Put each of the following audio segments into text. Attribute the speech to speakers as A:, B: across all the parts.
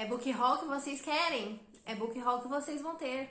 A: É book haul que vocês querem? É book haul que vocês vão ter.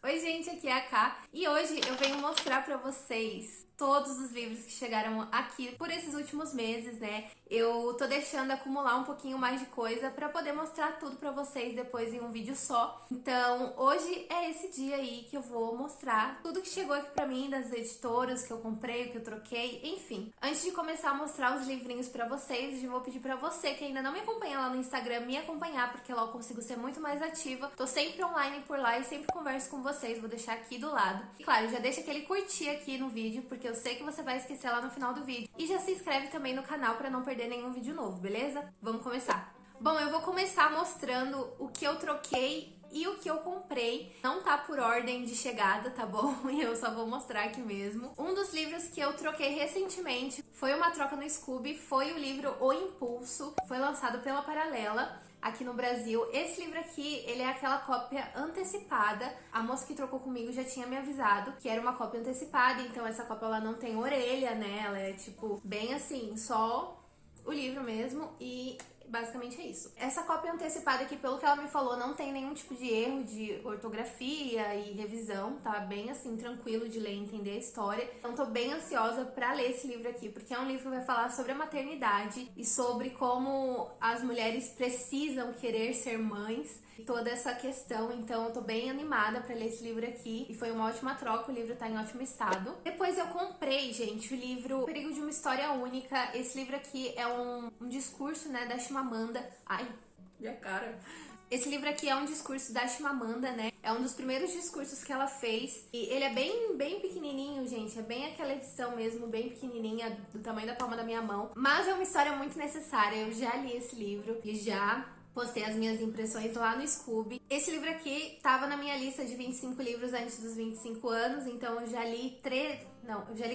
A: Oi gente, aqui é a Ká e hoje eu venho mostrar pra vocês todos os livros que chegaram aqui por esses últimos meses, né? Eu tô deixando acumular um pouquinho mais de coisa pra poder mostrar tudo pra vocês depois em um vídeo só. Então hoje é esse dia aí que eu vou mostrar tudo que chegou aqui pra mim, das editoras que eu comprei, que eu troquei, enfim. Antes de começar a mostrar os livrinhos pra vocês, eu vou pedir pra você que ainda não me acompanha lá no Instagram, me acompanhar, porque lá eu consigo ser muito mais ativa. Tô sempre online por lá e sempre converso com vocês, vou deixar aqui do lado. E claro, já deixa aquele curtir aqui no vídeo, porque eu sei que você vai esquecer lá no final do vídeo. E já se inscreve também no canal pra não perder nenhum vídeo novo, beleza? Vamos começar. Bom, eu vou começar mostrando o que eu troquei e o que eu comprei. Não tá por ordem de chegada, tá bom? E eu só vou mostrar aqui mesmo. Um dos livros que eu troquei recentemente foi uma troca no Scooby, foi o livro O Impulso, foi lançado pela Paralela aqui no Brasil. Esse livro aqui, ele é aquela cópia antecipada. A moça que trocou comigo já tinha me avisado que era uma cópia antecipada, então essa cópia ela não tem orelha, né? Ela é tipo bem assim, só o livro mesmo e basicamente é isso. Essa cópia antecipada aqui, pelo que ela me falou, não tem nenhum tipo de erro de ortografia e revisão, tá bem assim, tranquilo de ler e entender a história. Então tô bem ansiosa pra ler esse livro aqui, porque é um livro que vai falar sobre a maternidade e sobre como as mulheres precisam querer ser mães e toda essa questão. Então eu tô bem animada pra ler esse livro aqui e foi uma ótima troca, o livro tá em ótimo estado. Depois eu comprei, gente, o livro O Perigo de uma História Única. Esse livro aqui é um discurso, né, da Chimamanda. Ai, minha cara. Esse livro aqui é um discurso da Chimamanda, né? É um dos primeiros discursos que ela fez. E ele é bem pequenininho, gente. É bem aquela edição mesmo, bem pequenininha, do tamanho da palma da minha mão. Mas é uma história muito necessária. Eu já li esse livro e já postei as minhas impressões lá no Scooby. Esse livro aqui tava na minha lista de 25 livros antes dos 25 anos, então eu já li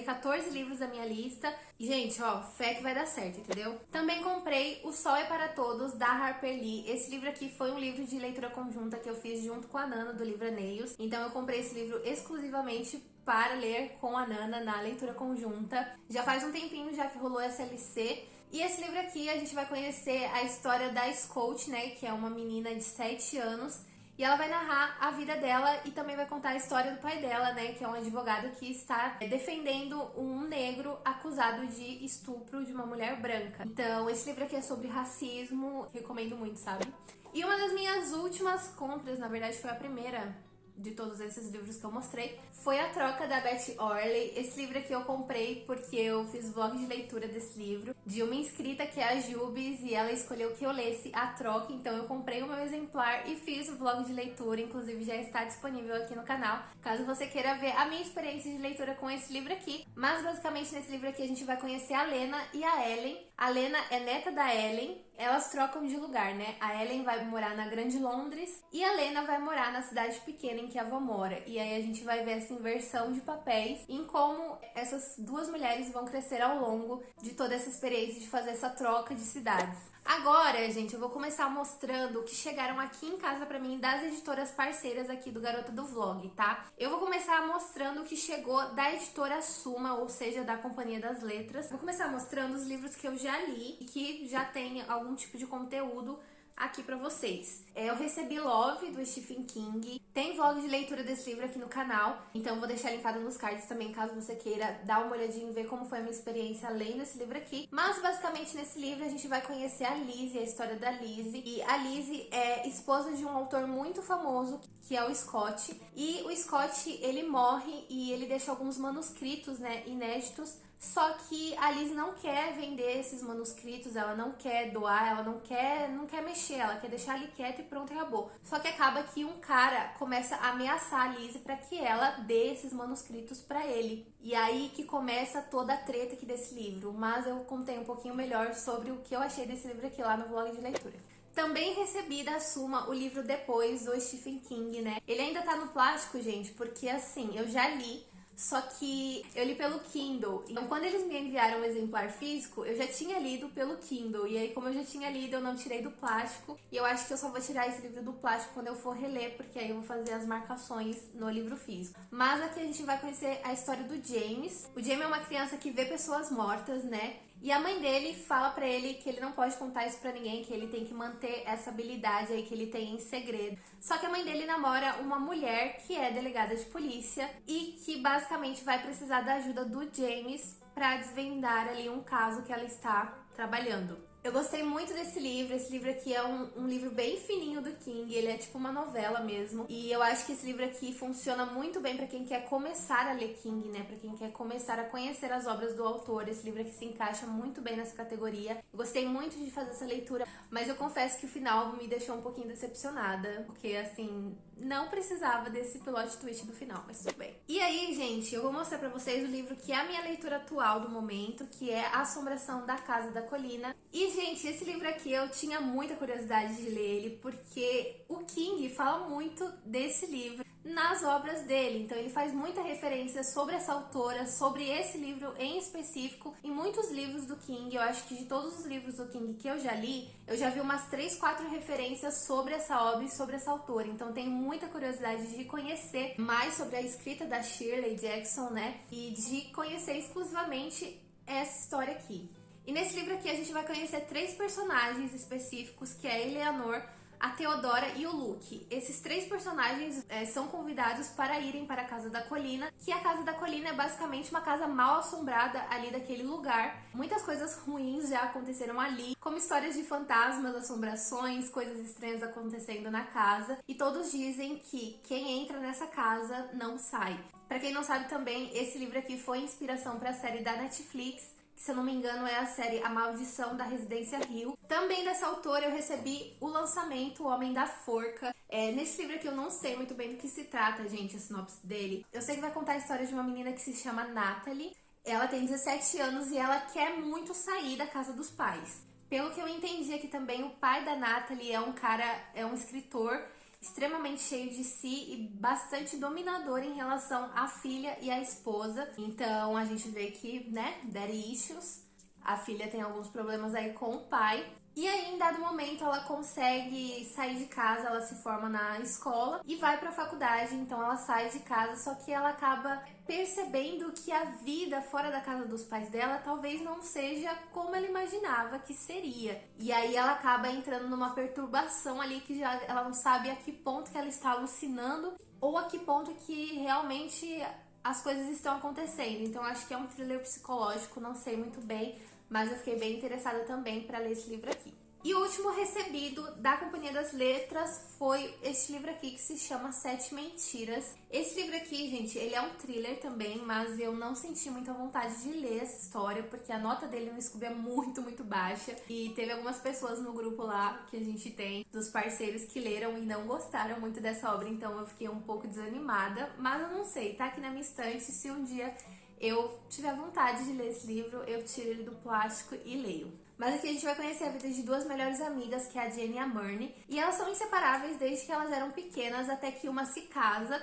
A: 14 livros da minha lista. E, gente, ó, fé que vai dar certo, entendeu? Também comprei O Sol é para Todos, da Harper Lee. Esse livro aqui foi um livro de leitura conjunta que eu fiz junto com a Nana, do Livraneos. Então eu comprei esse livro exclusivamente para ler com a Nana na leitura conjunta. Já faz um tempinho já que rolou essa LC. E esse livro aqui a gente vai conhecer a história da Scout, né, que é uma menina de 7 anos, e ela vai narrar a vida dela e também vai contar a história do pai dela, né, que é um advogado que está defendendo um negro acusado de estupro de uma mulher branca. Então, esse livro aqui é sobre racismo, recomendo muito, sabe? E uma das minhas últimas compras, na verdade foi a primeira de todos esses livros que eu mostrei, foi a troca da Betty Orley. Esse livro aqui eu comprei porque eu fiz vlog de leitura desse livro, de uma inscrita que é a Jubes, e ela escolheu que eu lesse a troca, então eu comprei o meu exemplar e fiz o vlog de leitura, inclusive já está disponível aqui no canal, caso você queira ver a minha experiência de leitura com esse livro aqui. Mas basicamente nesse livro aqui a gente vai conhecer a Lena e a Ellen. A Lena é neta da Ellen, elas trocam de lugar, né? A Ellen vai morar na Grande Londres e a Lena vai morar na cidade pequena em que a avó mora. E aí a gente vai ver essa inversão de papéis em como essas duas mulheres vão crescer ao longo de toda essa experiência de fazer essa troca de cidades. Agora, gente, eu vou começar mostrando o que chegaram aqui em casa pra mim das editoras parceiras aqui do Garota do Vlog, tá? Eu vou começar mostrando o que chegou da editora Suma, ou seja, da Companhia das Letras. Vou começar mostrando os livros que eu já li e que já tem algum tipo de conteúdo aqui pra vocês. Eu recebi Love, do Stephen King. Tem vlog de leitura desse livro aqui no canal, então eu vou deixar linkado nos cards também, caso você queira dar uma olhadinha e ver como foi a minha experiência lendo esse livro aqui. Mas basicamente nesse livro a gente vai conhecer a Lizzie, a história da Lizzie. E a Lizzie é esposa de um autor muito famoso, que é o Scott. E o Scott, ele morre e ele deixa alguns manuscritos, né, inéditos. Só que a Liz não quer vender esses manuscritos, ela não quer doar, ela não quer mexer, ela quer deixar ali quieto e pronto, acabou. Só que acaba que um cara começa a ameaçar a Liz para que ela dê esses manuscritos para ele. E aí que começa toda a treta aqui desse livro. Mas eu contei um pouquinho melhor sobre o que eu achei desse livro aqui lá no vlog de leitura. Também recebi da Suma o livro Depois, do Stephen King, né? Ele ainda tá no plástico, gente, porque assim, eu já li. só que eu li pelo Kindle. Então, quando eles me enviaram um exemplar físico, eu já tinha lido pelo Kindle. E aí, como eu já tinha lido, eu não tirei do plástico. E eu acho que eu só vou tirar esse livro do plástico quando eu for reler, porque aí eu vou fazer as marcações no livro físico. Mas aqui a gente vai conhecer a história do James. O James é uma criança que vê pessoas mortas, né? E a mãe dele fala pra ele que ele não pode contar isso pra ninguém, que ele tem que manter essa habilidade aí que ele tem em segredo. Só que a mãe dele namora uma mulher que é delegada de polícia e que basicamente vai precisar da ajuda do James pra desvendar ali um caso que ela está trabalhando. Eu gostei muito desse livro. Esse livro aqui é um livro bem fininho do King, ele é tipo uma novela mesmo. E eu acho que esse livro aqui funciona muito bem pra quem quer começar a ler King, né? Pra quem quer começar a conhecer as obras do autor. Esse livro aqui se encaixa muito bem nessa categoria. Eu gostei muito de fazer essa leitura, mas eu confesso que o final me deixou um pouquinho decepcionada, porque assim, não precisava desse plot twist do final, mas tudo bem. E aí, gente, eu vou mostrar pra vocês o livro que é a minha leitura atual do momento, que é A Assombração da Casa da Colina. E, gente, esse livro aqui eu tinha muita curiosidade de ler ele, porque o King fala muito desse livro nas obras dele. Então ele faz muita referência sobre essa autora, sobre esse livro em específico, em muitos livros do King. Eu acho que de todos os livros do King que eu já li, eu já vi umas 3, 4 referências sobre essa obra e sobre essa autora. Então tenho muita curiosidade de conhecer mais sobre a escrita da Shirley Jackson, né? E de conhecer exclusivamente essa história aqui. E nesse livro aqui a gente vai conhecer 3 personagens específicos, que é a Eleanor, a Theodora e o Luke. Esses 3 personagens são convidados para irem para a Casa da Colina, que a Casa da Colina é basicamente uma casa mal assombrada ali daquele lugar. Muitas coisas ruins já aconteceram ali, como histórias de fantasmas, assombrações, coisas estranhas acontecendo na casa, e todos dizem que quem entra nessa casa não sai. Para quem não sabe também, esse livro aqui foi inspiração para a série da Netflix, que, se eu não me engano, é a série A Maldição da Residência Hill. Também dessa autora eu recebi o lançamento O Homem da Forca. Nesse livro aqui eu não sei muito bem do que se trata, gente, a sinopse dele. Eu sei que vai contar a história de uma menina que se chama Natalie. Ela tem 17 anos e ela quer muito sair da casa dos pais. Pelo que eu entendi aqui também, o pai da Natalie é um escritor extremamente cheio de si e bastante dominador em relação à filha e à esposa. Então a gente vê que, né, daddy issues. A filha tem alguns problemas aí com o pai. E aí, em dado momento, ela consegue sair de casa, ela se forma na escola e vai pra faculdade. Então ela sai de casa, só que ela acaba percebendo que a vida fora da casa dos pais dela talvez não seja como ela imaginava que seria. E aí ela acaba entrando numa perturbação ali que já ela não sabe a que ponto que ela está alucinando ou a que ponto que realmente as coisas estão acontecendo. Então acho que é um thriller psicológico, não sei muito bem, mas eu fiquei bem interessada também para ler esse livro aqui. E o último recebido da Companhia das Letras foi este livro aqui, que se chama Sete Mentiras. Esse livro aqui, gente, ele é um thriller também, mas eu não senti muita vontade de ler essa história, porque a nota dele no Scooby é muito, muito baixa. E teve algumas pessoas no grupo lá, que a gente tem, dos parceiros, que leram e não gostaram muito dessa obra, então eu fiquei um pouco desanimada. Mas eu não sei, tá aqui na minha estante, se um dia eu tiver vontade de ler esse livro, eu tiro ele do plástico e leio. Mas aqui a gente vai conhecer a vida de 2 melhores amigas, que é a Jenny e a Murney. E elas são inseparáveis desde que elas eram pequenas, até que uma se casa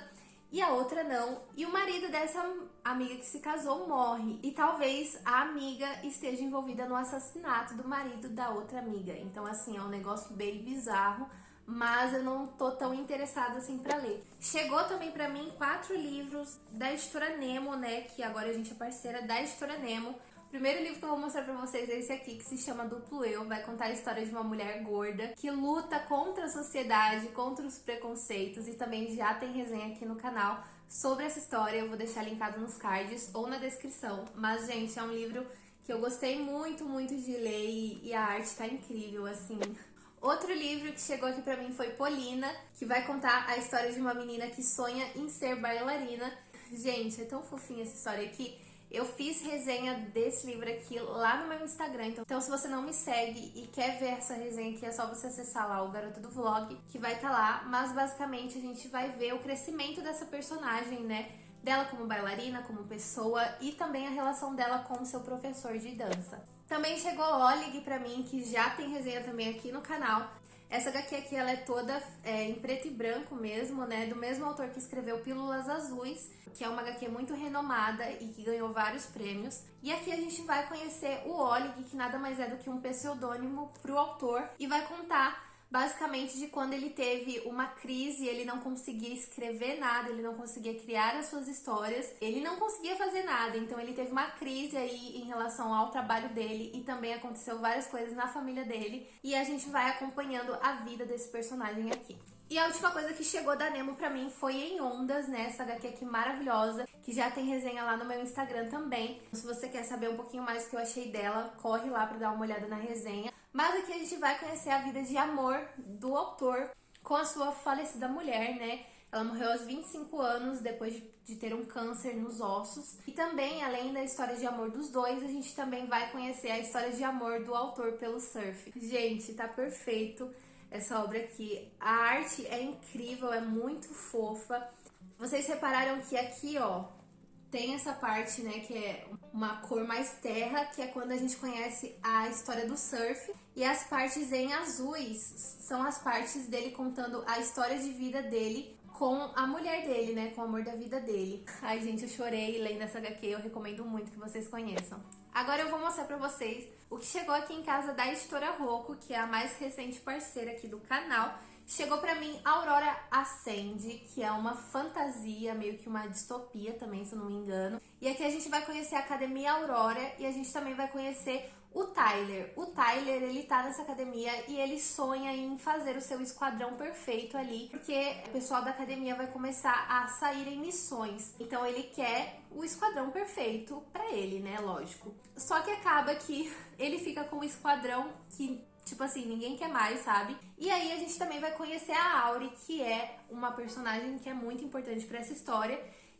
A: e a outra não. E o marido dessa amiga que se casou morre. E talvez a amiga esteja envolvida no assassinato do marido da outra amiga. Então, assim, é um negócio bem bizarro, mas eu não tô tão interessada assim pra ler. Chegou também pra mim 4 livros da editora Nemo, né, que agora a gente é parceira da editora Nemo. O primeiro livro que eu vou mostrar pra vocês é esse aqui, que se chama Duplo Eu. Vai contar a história de uma mulher gorda que luta contra a sociedade, contra os preconceitos, e também já tem resenha aqui no canal sobre essa história. Eu vou deixar linkado nos cards ou na descrição. Mas, gente, é um livro que eu gostei muito, muito de ler e a arte tá incrível, assim. Outro livro que chegou aqui pra mim foi Polina, que vai contar a história de uma menina que sonha em ser bailarina. Gente, é tão fofinha essa história aqui. Eu fiz resenha desse livro aqui lá no meu Instagram, então se você não me segue e quer ver essa resenha aqui, é só você acessar lá o Garoto do Vlog, que vai estar lá. Mas basicamente a gente vai ver o crescimento dessa personagem, né? Dela como bailarina, como pessoa, e também a relação dela com o seu professor de dança. Também chegou Oleg pra mim, que já tem resenha também aqui no canal. Essa HQ aqui, ela é toda em preto e branco mesmo, né? Do mesmo autor que escreveu Pílulas Azuis, que é uma HQ muito renomada e que ganhou vários prêmios. E aqui a gente vai conhecer o Oleg, que nada mais é do que um pseudônimo pro autor, e vai contar basicamente de quando ele teve uma crise, ele não conseguia escrever nada, ele não conseguia criar as suas histórias, ele não conseguia fazer nada, então ele teve uma crise aí em relação ao trabalho dele e também aconteceu várias coisas na família dele e a gente vai acompanhando a vida desse personagem aqui. E a última coisa que chegou da Nemo pra mim foi Em Ondas, né? Essa HQ aqui maravilhosa, que já tem resenha lá no meu Instagram também. Se você quer saber um pouquinho mais do que eu achei dela, corre lá pra dar uma olhada na resenha. Mas aqui a gente vai conhecer a vida de amor do autor com a sua falecida mulher, né? Ela morreu aos 25 anos depois de ter um câncer nos ossos. E também, além da história de amor dos dois, a gente também vai conhecer a história de amor do autor pelo surf. Gente, tá perfeito essa obra aqui. A arte é incrível, é muito fofa. Vocês repararam que aqui, ó, tem essa parte, né, que é uma cor mais terra, que é quando a gente conhece a história do surf. E as partes em azuis são as partes dele contando a história de vida dele com a mulher dele, né, com o amor da vida dele. Ai, gente, eu chorei lendo essa HQ, eu recomendo muito que vocês conheçam. Agora eu vou mostrar pra vocês o que chegou aqui em casa da Editora Rocco, que é a mais recente parceira aqui do canal. Chegou pra mim Aurora Ascende, que é uma fantasia, meio que uma distopia também, se eu não me engano. E aqui a gente vai conhecer a Academia Aurora e a gente também vai conhecer o Tyler. O Tyler, ele tá nessa academia e ele sonha em fazer o seu esquadrão perfeito ali, porque o pessoal da academia vai começar a sair em missões. Então ele quer o esquadrão perfeito pra ele, né? Lógico. Só que acaba que ele fica com o esquadrão que, tipo assim, ninguém quer mais, sabe? E aí a gente também vai conhecer a Auri, que é uma personagem que é muito importante pra essa história,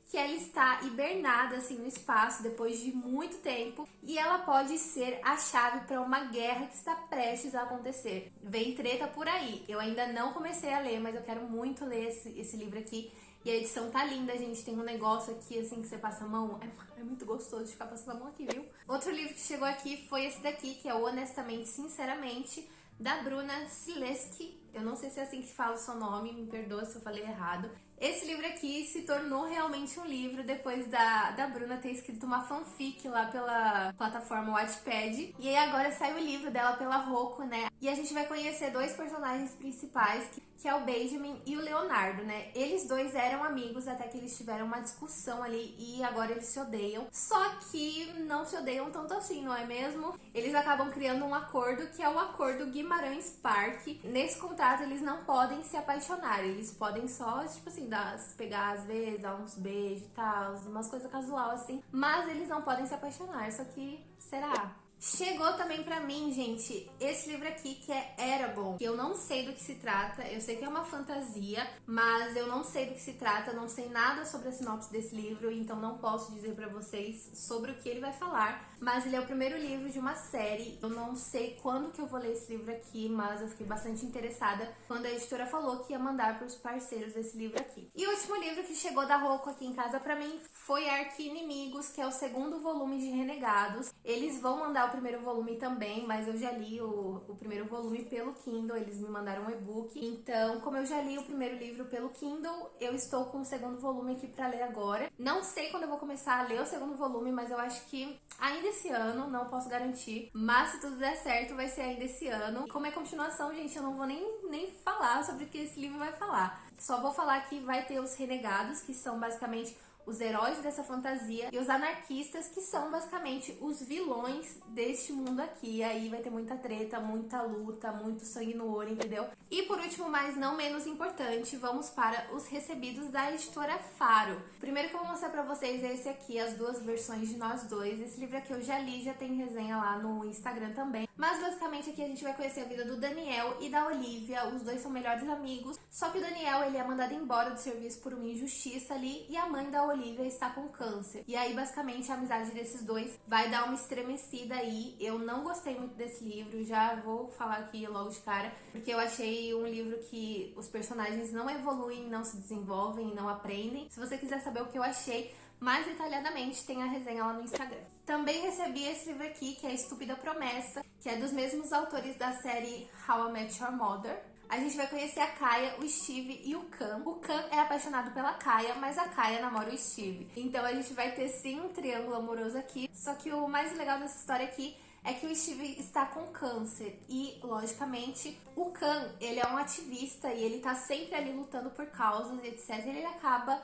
A: que ela está hibernada assim no espaço depois de muito tempo e ela pode ser a chave para uma guerra que está prestes a acontecer. Vem treta por aí. Eu ainda não comecei a ler, mas eu quero muito ler esse livro aqui. E a edição tá linda, gente. Tem um negócio aqui, assim, que você passa a mão. É muito gostoso de ficar passando a mão aqui, viu? Outro livro que chegou aqui foi esse daqui, que é o Honestamente, Sinceramente, da Bruna Sileski. Eu não sei se é assim que fala o seu nome, me perdoa se eu falei errado. Esse livro aqui se tornou realmente um livro depois da Bruna ter escrito uma fanfic lá pela plataforma Wattpad. E aí agora sai o livro dela pela Rocco, né? E a gente vai conhecer dois personagens principais, que é o Benjamin e o Leonardo, né? Eles dois eram amigos até que eles tiveram uma discussão ali e agora eles se odeiam. Só que não se odeiam tanto assim, não é mesmo? Eles acabam criando um acordo que é o Acordo Guimarães Parque. Nesse contrato eles não podem se apaixonar, eles podem só, tipo assim, pegar às vezes, dar uns beijos e tal, umas coisas casual assim, mas eles não podem se apaixonar, só que será? Chegou também pra mim, gente, esse livro aqui que é Erebon, que eu não sei do que se trata, eu sei que é uma fantasia, mas eu não sei do que se trata, não sei nada sobre a sinopse desse livro, então não posso dizer pra vocês sobre o que ele vai falar, mas ele é o primeiro livro de uma série. Eu não sei quando que eu vou ler esse livro aqui, mas eu fiquei bastante interessada quando a editora falou que ia mandar pros parceiros esse livro aqui. E o último livro que chegou da Rocco aqui em casa pra mim foi Arqui-Inimigos, que é o segundo volume de Renegados. Eles vão mandar o primeiro volume também, mas eu já li o primeiro volume pelo Kindle, eles me mandaram um e-book. Então, como eu já li o primeiro livro pelo Kindle, eu estou com o segundo volume aqui pra ler agora. Não sei quando eu vou começar a ler o segundo volume, mas eu acho que ainda esse ano, não posso garantir, mas se tudo der certo, vai ser ainda esse ano. Como é continuação, gente, eu não vou nem falar sobre o que esse livro vai falar. Só vou falar que vai ter os Renegados, que são basicamente os heróis dessa fantasia, e os anarquistas, que são basicamente os vilões deste mundo aqui. E aí vai ter muita treta, muita luta, muito sangue no olho, entendeu? E por último, mas não menos importante, vamos para os recebidos da editora Faro. O primeiro que eu vou mostrar pra vocês é esse aqui, as duas versões de Nós Dois. Esse livro aqui eu já li, já tem resenha lá no Instagram também. Mas basicamente aqui a gente vai conhecer a vida do Daniel e da Olivia. Os dois são melhores amigos, só que o Daniel, ele é mandado embora do serviço por uma injustiça ali, e a mãe da Olivia está com câncer. E aí basicamente a amizade desses dois vai dar uma estremecida aí. Eu não gostei muito desse livro, já vou falar aqui logo de cara, porque eu achei um livro que os personagens não evoluem, não se desenvolvem, não aprendem. Se você quiser saber o que eu achei mais detalhadamente, tem a resenha lá no Instagram. Também recebi esse livro aqui, que é Estúpida Promessa, que é dos mesmos autores da série How I Met Your Mother. A gente vai conhecer a Kaia, o Steve e o Cam. O Cam é apaixonado pela Kaia, mas a Kaia namora o Steve. Então a gente vai ter sim um triângulo amoroso aqui. Só que o mais legal dessa história aqui é que o Steve está com câncer e, logicamente, o Cam, ele é um ativista e ele tá sempre ali lutando por causas e etc. Ele acaba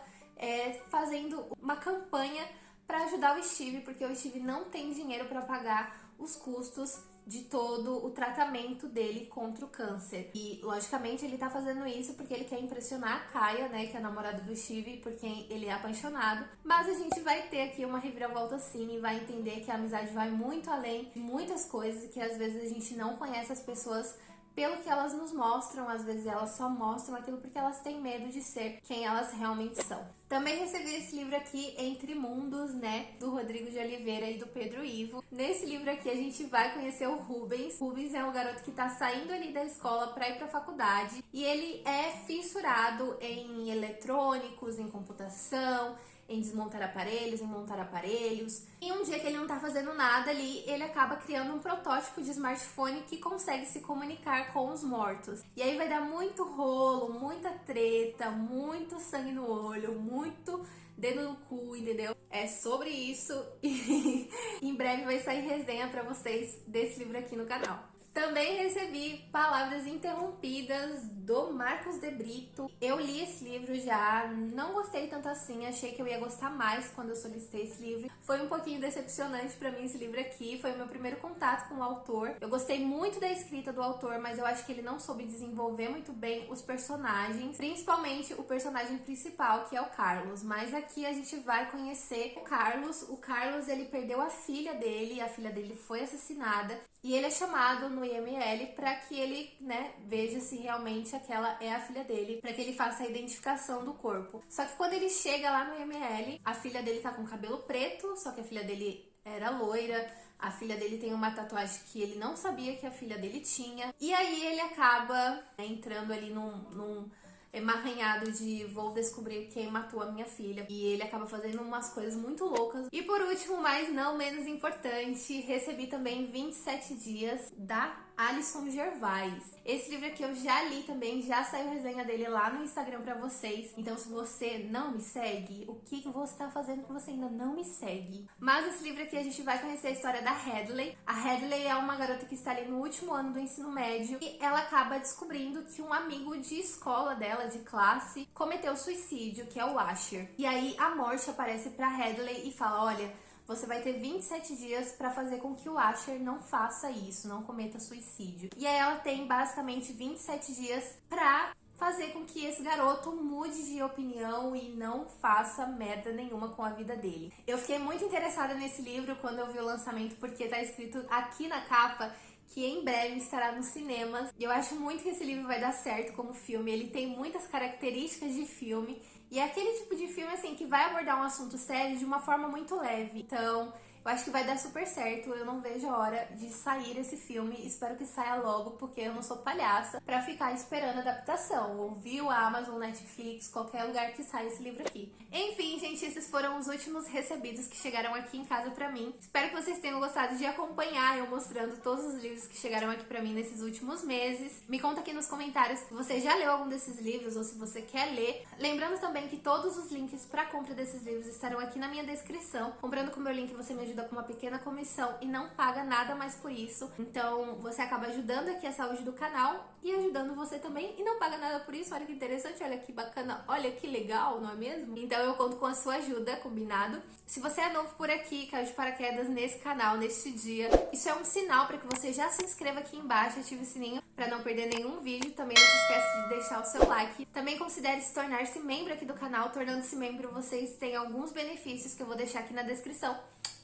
A: fazendo uma campanha para ajudar o Steve, porque o Steve não tem dinheiro para pagar os custos de todo o tratamento dele contra o câncer. E, logicamente, ele tá fazendo isso porque ele quer impressionar a Kaia, né, que é a namorada do Steve, por quem ele é apaixonado. Mas a gente vai ter aqui uma reviravolta sim e vai entender que a amizade vai muito além de muitas coisas, que às vezes a gente não conhece as pessoas pelo que elas nos mostram, às vezes elas só mostram aquilo porque elas têm medo de ser quem elas realmente são. Também recebi esse livro aqui, Entre Mundos, né, do Rodrigo de Oliveira e do Pedro Ivo. Nesse livro aqui a gente vai conhecer o Rubens. Rubens é um garoto que tá saindo ali da escola pra ir pra faculdade e ele é fissurado em eletrônicos, em computação, em desmontar aparelhos, em montar aparelhos. E um dia que ele não tá fazendo nada ali, ele acaba criando um protótipo de smartphone que consegue se comunicar com os mortos. E aí vai dar muito rolo, muita treta, muito sangue no olho, muito dedo no cu, entendeu? É sobre isso e em breve vai sair resenha pra vocês desse livro aqui no canal. Também recebi Palavras Interrompidas, do Marcos de Brito. Eu li esse livro já, não gostei tanto assim, achei que eu ia gostar mais quando eu solicitei esse livro. Foi um pouquinho decepcionante pra mim esse livro aqui, foi o meu primeiro contato com o autor. Eu gostei muito da escrita do autor, mas eu acho que ele não soube desenvolver muito bem os personagens, principalmente o personagem principal, que é o Carlos. Mas aqui a gente vai conhecer o Carlos. O Carlos, ele perdeu a filha dele foi assassinada. E ele é chamado no IML para que ele, né, veja se realmente aquela é a filha dele, para que ele faça a identificação do corpo. Só que quando ele chega lá no IML, a filha dele tá com cabelo preto, só que a filha dele era loira. A filha dele tem uma tatuagem que ele não sabia que a filha dele tinha. E aí ele acaba entrando ali num emaranhado de vou descobrir quem matou a minha filha. E ele acaba fazendo umas coisas muito loucas. E por último, mas não menos importante, recebi também 27 Dias, da Alison Gervais. Esse livro aqui eu já li também, já saiu resenha dele lá no Instagram pra vocês. Então se você não me segue, o que você tá fazendo que você ainda não me segue? Mas esse livro aqui a gente vai conhecer a história da Hadley. A Hadley é uma garota que está ali no último ano do ensino médio e ela acaba descobrindo que um amigo de escola dela, de classe, cometeu suicídio, que é o Asher. E aí a morte aparece pra Hadley e fala, olha, você vai ter 27 dias pra fazer com que o Asher não faça isso, não cometa suicídio. E aí ela tem basicamente 27 dias pra fazer com que esse garoto mude de opinião e não faça merda nenhuma com a vida dele. Eu fiquei muito interessada nesse livro quando eu vi o lançamento, porque tá escrito aqui na capa que em breve estará nos cinemas. E eu acho muito que esse livro vai dar certo como filme. Ele tem muitas características de filme e é aquele tipo de filme assim que vai abordar um assunto sério de uma forma muito leve. Então, eu acho que vai dar super certo. Eu não vejo a hora de sair esse filme. Espero que saia logo, porque eu não sou palhaça pra ficar esperando a adaptação. Ouvir a Amazon, Netflix, qualquer lugar que saia esse livro aqui. Enfim, gente, esses foram os últimos recebidos que chegaram aqui em casa pra mim. Espero que vocês tenham gostado de acompanhar eu mostrando todos os livros que chegaram aqui pra mim nesses últimos meses. Me conta aqui nos comentários se você já leu algum desses livros ou se você quer ler. Lembrando também que todos os links pra compra desses livros estarão aqui na minha descrição. Comprando com o meu link você me ajuda com uma pequena comissão e não paga nada mais por isso. Então você acaba ajudando aqui a saúde do canal e ajudando você também e não paga nada por isso. Olha que interessante, olha que bacana, olha que legal, não é mesmo? Então eu conto com a sua ajuda, combinado? Se você é novo por aqui, caiu de paraquedas nesse canal, neste dia, isso é um sinal para que você já se inscreva aqui embaixo, ative o sininho para não perder nenhum vídeo. Também não se esqueça de deixar o seu like. Também considere se tornar-se membro aqui do canal. Tornando-se membro, vocês têm alguns benefícios que eu vou deixar aqui na descrição.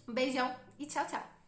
A: Um beijão e tchau, tchau!